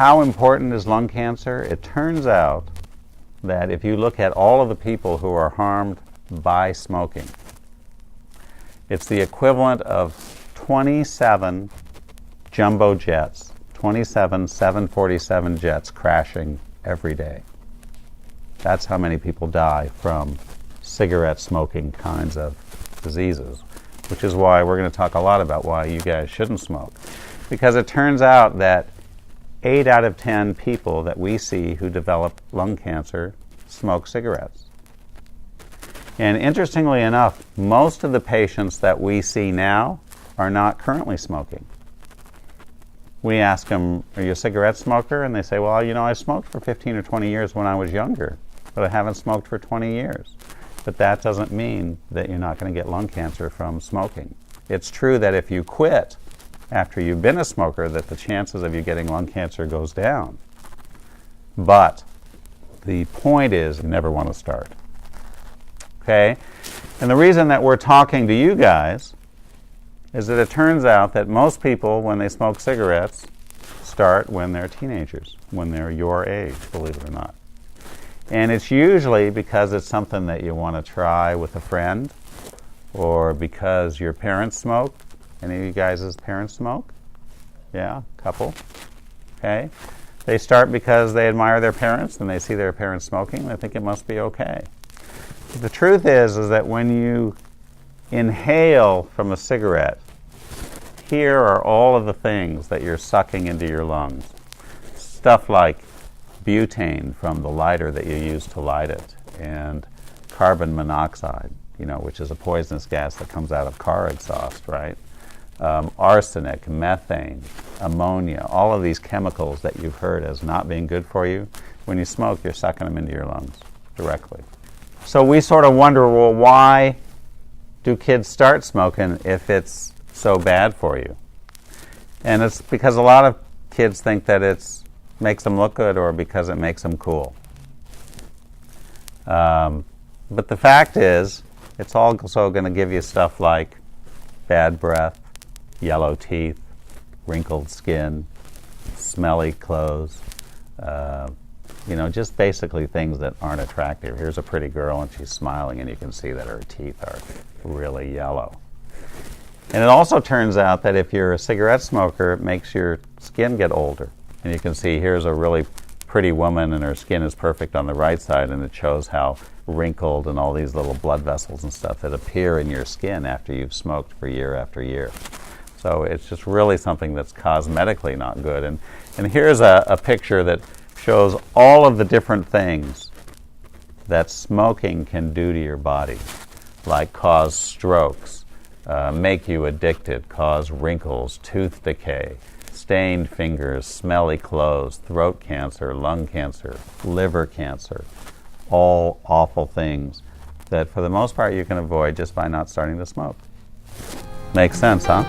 how important is lung cancer? It turns out that if you look at all of the people who are harmed by smoking, it's the equivalent of 27 jumbo jets, 27 747 jets crashing every day. That's how many people die from cigarette smoking kinds of diseases, which is why we're going to talk a lot about why you guys shouldn't smoke. Because it turns out that 8 out of 10 people that we see who develop lung cancer smoke cigarettes. And interestingly enough, most of the patients that we see now are not currently smoking. We ask them, are you a cigarette smoker? And they say, well, you know, I smoked for 15 or 20 years when I was younger, but I haven't smoked for 20 years. But that doesn't mean that you're not going to get lung cancer from smoking. It's true that if you quit after you've been a smoker, that the chances of you getting lung cancer goes down. But the point is, you never want to start. Okay? And the reason that we're talking to you guys is that it turns out that most people, when they smoke cigarettes, start when they're teenagers, when they're your age, believe it or not. And it's usually because it's something that you want to try with a friend, or because your parents smoke. Any of you guys' parents smoke? Yeah, couple. Okay. They start because they admire their parents and they see their parents smoking and they think it must be okay. But the truth is that when you inhale from a cigarette, here are all of the things that you're sucking into your lungs. Stuff like butane from the lighter that you use to light it, and carbon monoxide, which is a poisonous gas that comes out of car exhaust, right? Arsenic, methane, ammonia, all of these chemicals that you've heard as not being good for you. When you smoke, you're sucking them into your lungs directly. So we sort of wonder, well, why do kids start smoking if it's so bad for you? And it's because a lot of kids think that it makes them look good, or because it makes them cool. But the fact is, it's also going to give you stuff like bad breath, yellow teeth, wrinkled skin, smelly clothes, just basically things that aren't attractive. Here's a pretty girl and she's smiling and you can see that her teeth are really yellow. And it also turns out that if you're a cigarette smoker, it makes your skin get older. And you can see here's a really pretty woman and her skin is perfect on the right side, and it shows how wrinkled and all these little blood vessels and stuff that appear in your skin after you've smoked for year after year. So it's just really something that's cosmetically not good. And here's a picture that shows all of the different things that smoking can do to your body, like cause strokes, make you addicted, cause wrinkles, tooth decay, stained fingers, smelly clothes, throat cancer, lung cancer, liver cancer, all awful things that for the most part you can avoid just by not starting to smoke. Makes sense, huh?